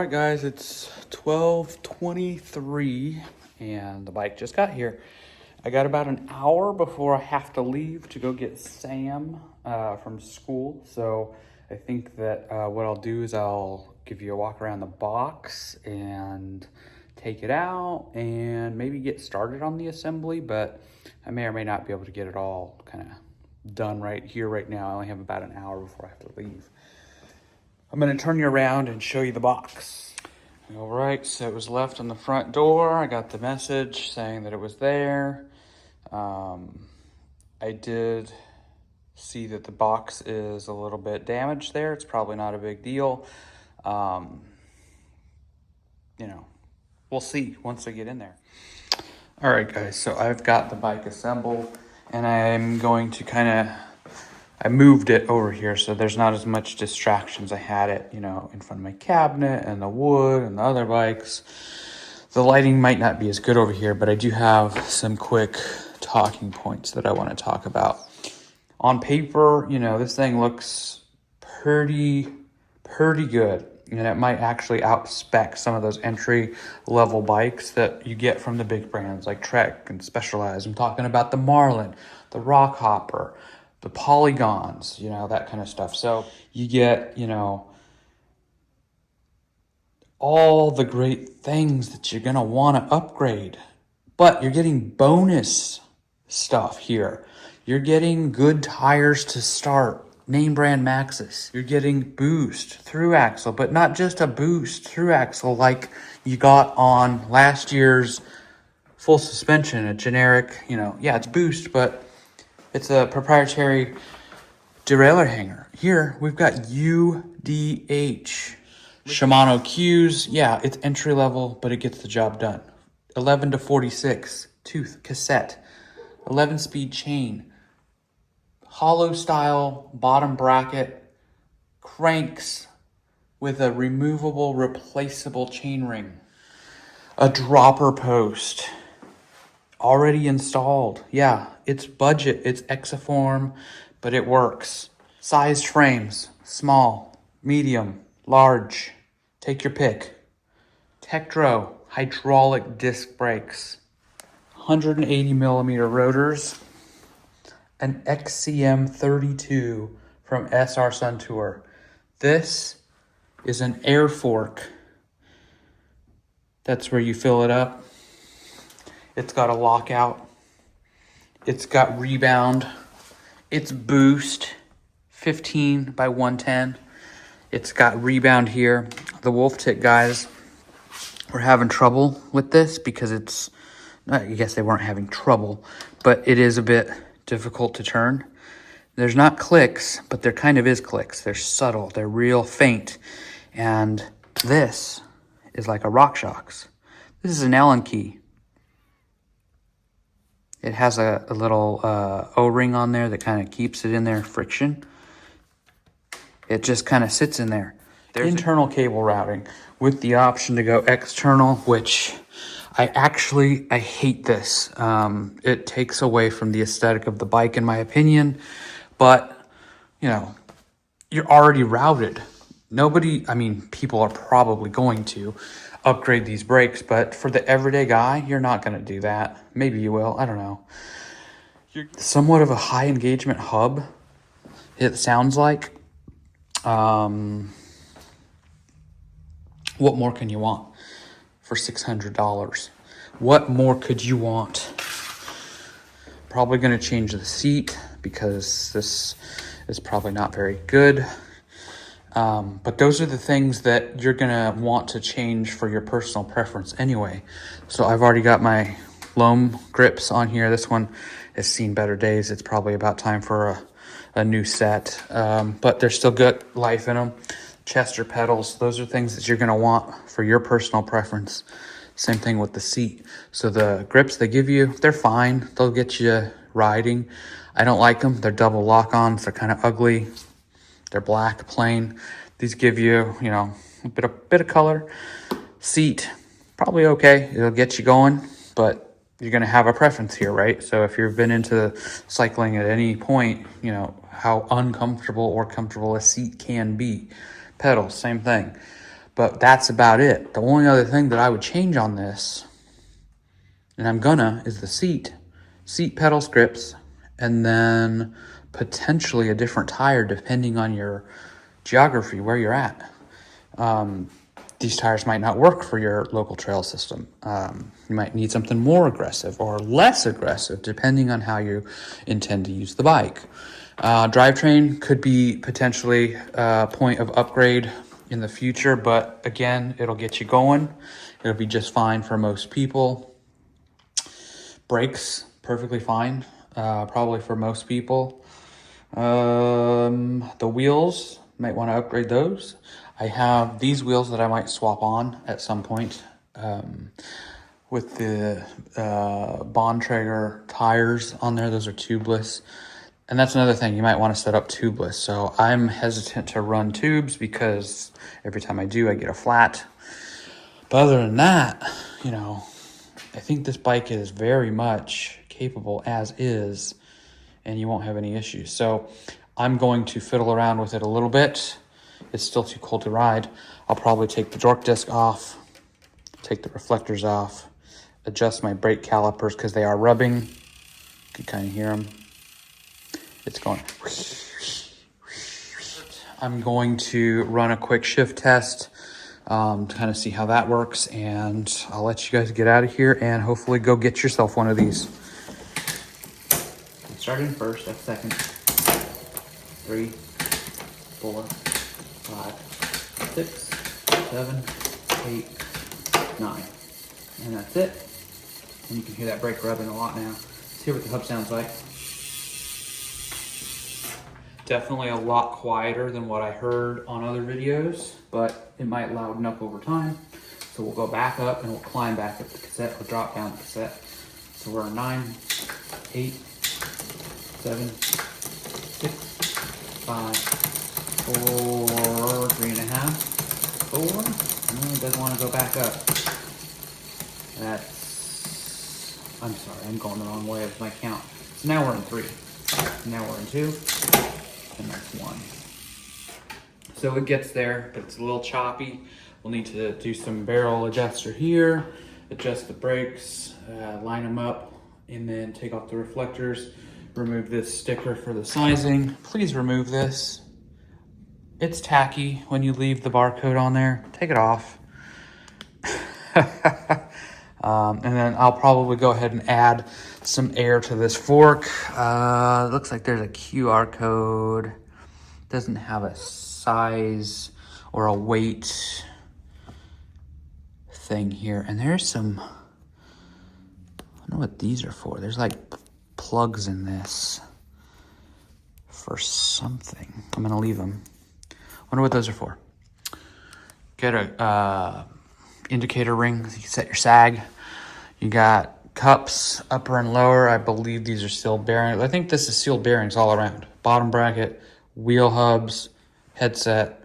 right, guys, it's 12:23 and the bike just got here. I got about an hour before I have to leave to go get Sam from school. So I think that what I'll do is I'll give you a walk around the box and take it out and maybe get started on the assembly, but I may or may not be able to get it all kind of done right here, right now. I only have about an hour before I have to leave. I'm gonna turn you around and show you the box. All right, so it was left on the front door. I got the message saying that it was there. I did see that the box is a little bit damaged there. It's probably not a big deal. We'll see once I get in there. All right, guys, so I've got the bike assembled and I'm going to I moved it over here so there's not as much distractions. I had it, in front of my cabinet and the wood and the other bikes. The lighting might not be as good over here, but I do have some quick talking points that I want to talk about. On paper, this thing looks pretty good. And it might actually outspec some of those entry-level bikes that you get from the big brands like Trek and Specialized. I'm talking about the Marlin, the Rockhopper, the Polygons, that kind of stuff. So you get, all the great things that you're going to want to upgrade. But you're getting bonus stuff here. You're getting good tires to start. Name brand Maxxis. You're getting boost through axle, but not just a boost through axle like you got on last year's full suspension, a generic, it's boost, but it's a proprietary derailleur hanger. Here, we've got UDH. Shimano Q's, it's entry level, but it gets the job done. 11 to 46 tooth cassette, 11-speed chain, hollow style bottom bracket, cranks with a removable replaceable chain ring, a dropper post already installed. It's budget, it's Exaform, but it works. Sized frames, small, medium, large, take your pick. THRU hydraulic disc brakes, 180 millimeter rotors, an XCM 32 from SR Sun Tour. This is an air fork. That's where you fill it up. It's got a lockout. It's got rebound. It's boost, 15 by 110. It's got rebound here. The Wolf Tick guys were having trouble with this because I guess they weren't having trouble, but it is a bit difficult to turn. There's not clicks, but there kind of is clicks. They're subtle, they're real faint. And this is like a RockShox. This is an Allen key. It has a little O-ring on there that kind of keeps it in there, friction. It just kind of sits in there. There's internal cable routing with the option to go external, which I hate this. It takes away from the aesthetic of the bike, in my opinion. But, you're already routed. People are probably going to upgrade these brakes, but for the everyday guy, you're not going to do that. Maybe you will, I don't know. You're somewhat of a high engagement hub, it sounds like. What more can you want for $600? What more could you want? Probably going to change the seat because this is probably not very good. But those are the things that you're going to want to change for your personal preference anyway. So I've already got my loam grips on here. This one has seen better days. It's probably about time for a new set. But there's still good life in them. Chester pedals, those are things that you're going to want for your personal preference. Same thing with the seat. So the grips they give you, they're fine. They'll get you riding. I don't like them. They're double lock-ons. They're kind of ugly. They're black, plain. These give you, a bit of color. Seat, probably okay. It'll get you going, but you're going to have a preference here, right? So if you've been into cycling at any point, how uncomfortable or comfortable a seat can be. Pedals, same thing. But that's about it. The only other thing that I would change on this, and I'm gonna, is the seat pedal scripts, and then potentially a different tire depending on your geography, where you're at. These tires might not work for your local trail system. You might need something more aggressive or less aggressive depending on how you intend to use the bike. Drivetrain could be potentially a point of upgrade in the future, but again, it'll get you going. It'll be just fine for most people. Brakes, perfectly fine, probably for most people. The wheels, might want to upgrade those. I have these wheels that I might swap on at some point with the Bontrager tires on there. Those are tubeless. And that's another thing, you might want to set up tubeless. So I'm hesitant to run tubes because every time I do, I get a flat. But other than that, you know, I think this bike is very much capable as is, and you won't have any issues. So I'm going to fiddle around with it a little bit. It's still too cold to ride. I'll probably take the torque disc off, take the reflectors off, adjust my brake calipers because they are rubbing. You can kind of hear them. It's going. I'm going to run a quick shift test to kind of see how that works, and I'll let you guys get out of here and hopefully go get yourself one of these. Start in first, that's second. 3, 4, 5, 6, 7, 8, 9. And that's it. And you can hear that brake rubbing a lot now. Let's hear what the hub sounds like. Definitely a lot quieter than what I heard on other videos, but it might louden up over time. So we'll go back up and we'll climb back up the cassette or drop down the cassette. So we're on 9, 8, 7, 6, 5, 4, 3.5, 4. No, it doesn't want to go back up. I'm sorry, I'm going the wrong way with my count. So now we're in 3. Now we're in 2, and that's 1. So it gets there, but it's a little choppy. We'll need to do some barrel adjuster here, adjust the brakes, line them up, and then take off the reflectors. Remove this sticker for the sizing. Please remove this. It's tacky when you leave the barcode on there. Take it off. And then I'll probably go ahead and add some air to this fork. Looks like there's a QR code. Doesn't have a size or a weight thing here. And there's some, I don't know what these are for. There's like plugs in this for something. I'm gonna leave them. Wonder what those are for. Get a indicator ring. You can set your sag. You got cups, upper and lower. I believe these are sealed bearings. I think this is sealed bearings all around. Bottom bracket, wheel hubs, headset.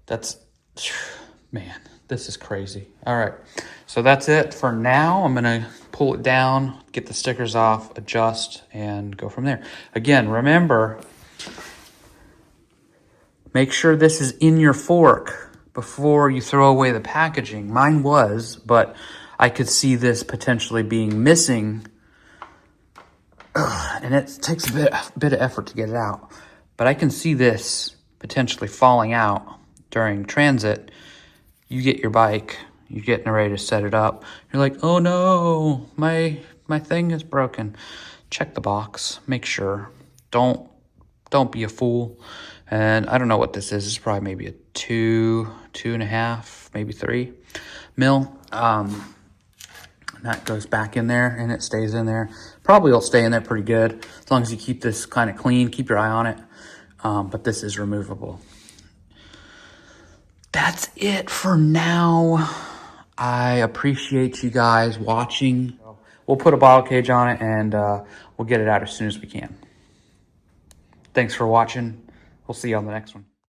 That's, man, this is crazy. All right, so that's it for now. I'm gonna pull it down, get the stickers off, adjust, and go from there. Again, remember, make sure this is in your fork before you throw away the packaging. Mine was, but I could see this potentially being missing. And it takes a bit of effort to get it out. But I can see this potentially falling out during transit. You get your bike, you're getting ready to set it up. You're like, oh no, my thing is broken. Check the box, make sure. Don't be a fool. And I don't know what this is. It's probably maybe a 2.5, maybe 3 mil. That goes back in there and it stays in there. Probably will stay in there pretty good as long as you keep this kind of clean, keep your eye on it. But this is removable. That's it for now. I appreciate you guys watching. We'll put a bottle cage on it and we'll get it out as soon as we can. Thanks for watching. We'll see you on the next one.